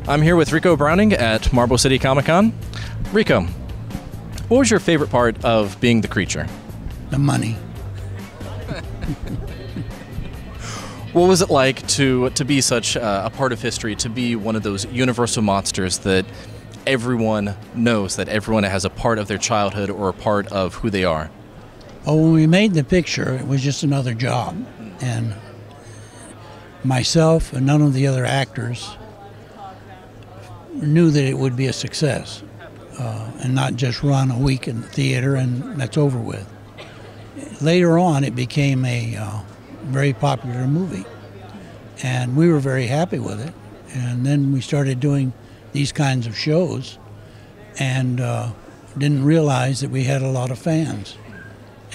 I'm here with Ricou Browning at Marble City Comicon. Ricou, what was your favorite part of being the creature? The money. What was it like to be such a part of history, to be one of those universal monsters that everyone knows, that everyone has a part of their childhood or a part of who they are? Oh, when we made the picture, it was just another job. And myself and none of the other actors knew that it would be a success and not just run a week in the theater and that's over with. Later on, it became a very popular movie, and we were very happy with it. And then we started doing these kinds of shows and didn't realize that we had a lot of fans.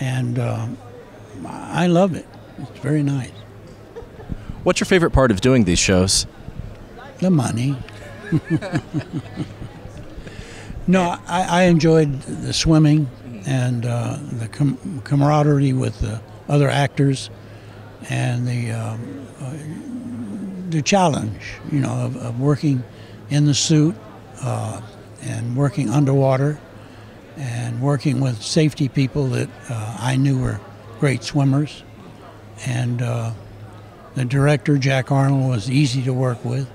And I love it. It's very nice. What's your favorite part of doing these shows? The money. No, I enjoyed the swimming and the camaraderie with the other actors and the challenge, you know, of working in the suit and working underwater and working with safety people that I knew were great swimmers. And the director, Jack Arnold, was easy to work with.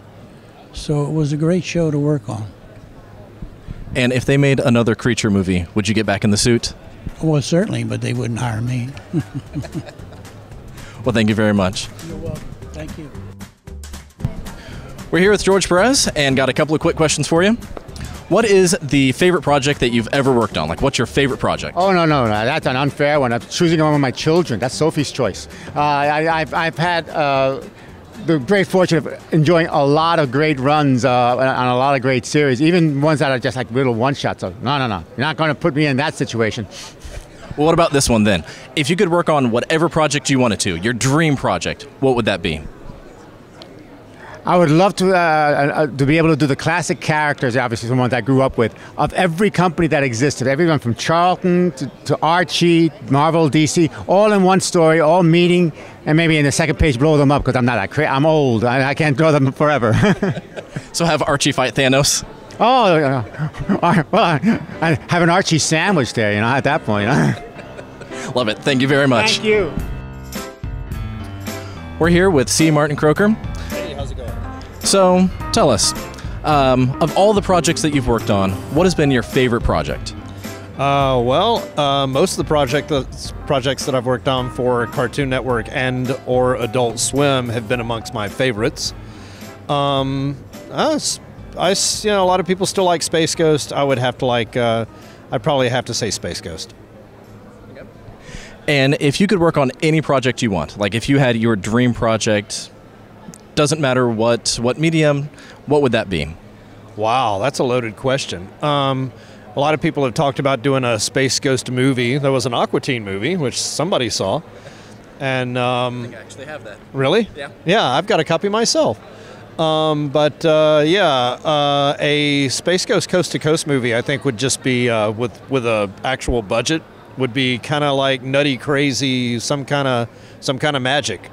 So it was a great show to work on. And if they made another creature movie, would you get back in the suit? Well, certainly, but they wouldn't hire me. Well, thank you very much. You're welcome. Thank you. We're here with George Perez and got a couple of quick questions for you. What is the favorite project that you've ever worked on? Like, what's your favorite project? Oh, no, that's an unfair one. I'm choosing one of my children. That's Sophie's choice. I've had the great fortune of enjoying a lot of great runs on a lot of great series, even ones that are just like little one-shots. So, no. You're not going to put me in that situation. Well, what about this one then? If you could work on whatever project you wanted to, your dream project, what would that be? I would love to be able to do the classic characters, obviously the ones I grew up with, of every company that existed. Everyone from Charlton to Archie, Marvel, DC, all in one story, all meeting, and maybe in the second page blow them up because I'm not that crazy. I'm old. I can't draw them forever. So have Archie fight Thanos? Oh, well, I have an Archie sandwich there, you know, at that point. Love it. Thank you very much. Thank you. We're here with C. Martin Croker. Hey, how's it going? So, tell us, of all the projects that you've worked on, what has been your favorite project? Most of the projects that I've worked on for Cartoon Network and or Adult Swim have been amongst my favorites. A lot of people still like Space Ghost. I would have to I'd probably have to say Space Ghost. And if you could work on any project you want, like if you had your dream project, doesn't matter what medium, what would that be? Wow, that's a loaded question. A lot of people have talked about doing a Space Ghost movie. There was an Aqua Teen movie, which somebody saw. And I think I actually have that. Really? Yeah. Yeah, I've got a copy myself. A Space Ghost Coast to Coast movie, I think, would just be with a actual budget. Would be kind of like nutty, crazy, some kind of magic.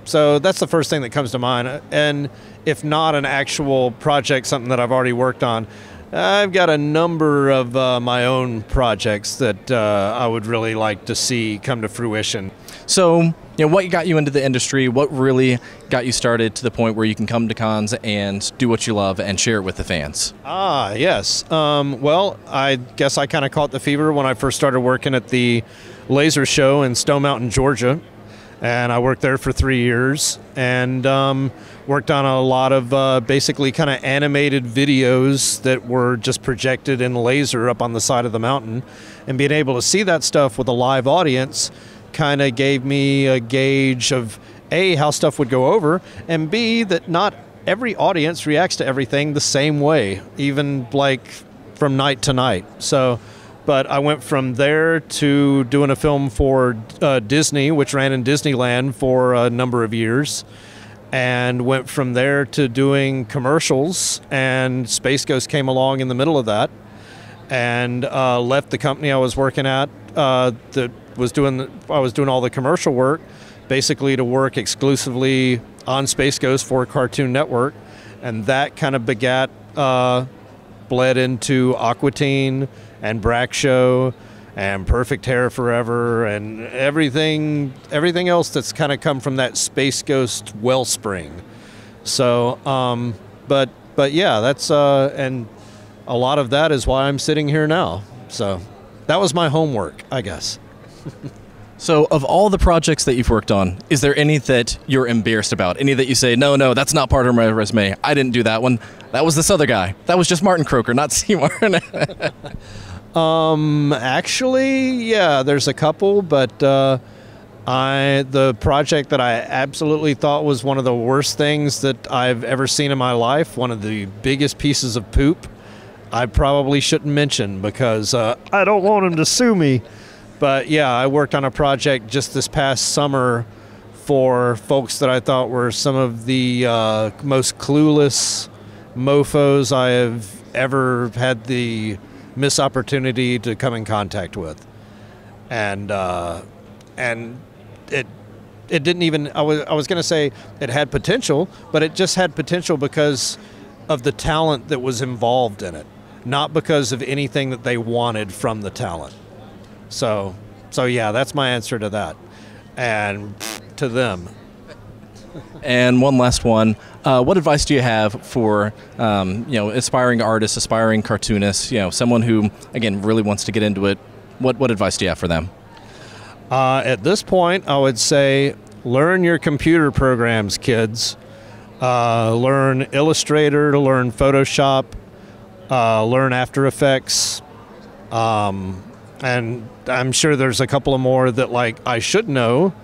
So that's the first thing that comes to mind. And if not an actual project, something that I've already worked on, I've got a number of my own projects that I would really like to see come to fruition. So, what got you into the industry? What really got you started to the point where you can come to cons and do what you love and share it with the fans? Ah, yes. Well, I guess I kind of caught the fever when I first started working at the laser show in Stone Mountain, Georgia. And I worked there for 3 years and worked on a lot of basically kind of animated videos that were just projected in laser up on the side of the mountain. And being able to see that stuff with a live audience kind of gave me a gauge of A, how stuff would go over, and B, that not every audience reacts to everything the same way, even like from night to night. But I went from there to doing a film for Disney, which ran in Disneyland for a number of years, and went from there to doing commercials, and Space Ghost came along in the middle of that, and left the company I was working at I was doing all the commercial work, basically to work exclusively on Space Ghost for Cartoon Network, and that kind of begat, bled into Aqua Teen and Brack Show and Perfect Hair Forever and everything else that's kind of come from that Space Ghost wellspring. So, but yeah, that's and a lot of that is why I'm sitting here now. So that was my homework, I guess. So, of all the projects that you've worked on, is there any that you're embarrassed about? Any that you say, no, that's not part of my resume. I didn't do that one. That was this other guy. That was just Martin Croker, not C. Martin. Actually, yeah, there's a couple, but the project that I absolutely thought was one of the worst things that I've ever seen in my life, one of the biggest pieces of poop, I probably shouldn't mention because I don't want him to sue me. But yeah, I worked on a project just this past summer for folks that I thought were some of the most clueless mofos I have ever had the missed opportunity to come in contact with. And it didn't even, I was going to say it had potential, but it just had potential because of the talent that was involved in it, not because of anything that they wanted from the talent. So yeah, that's my answer to that, and to them. And one last one. What advice do you have for aspiring artists, aspiring cartoonists, someone who, again, really wants to get into it? What advice do you have for them? At this point, I would say learn your computer programs, kids. Learn Illustrator, learn Photoshop, learn After Effects, and I'm sure there's a couple of more that I should know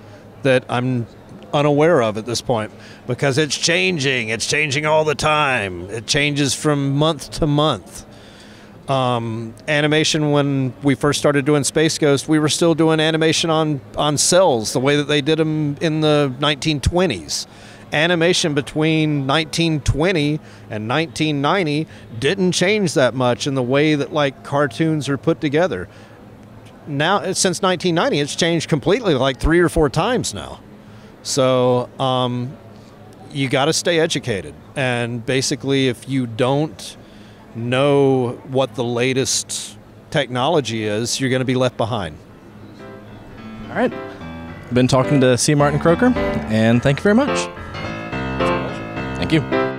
that I'm unaware of at this point, because it's changing all the time. It changes from month to month. Animation, when we first started doing Space Ghost, we were still doing animation on cells the way that they did them in the 1920s. Animation between 1920 and 1990 didn't change that much in the way that cartoons are put together. Now, since 1990, it's changed completely 3 or 4 times now. So you got to stay educated. And basically, if you don't know what the latest technology is, you're going to be left behind. All right. I've been talking to C. Martin Croker, and thank you very much. Thank you.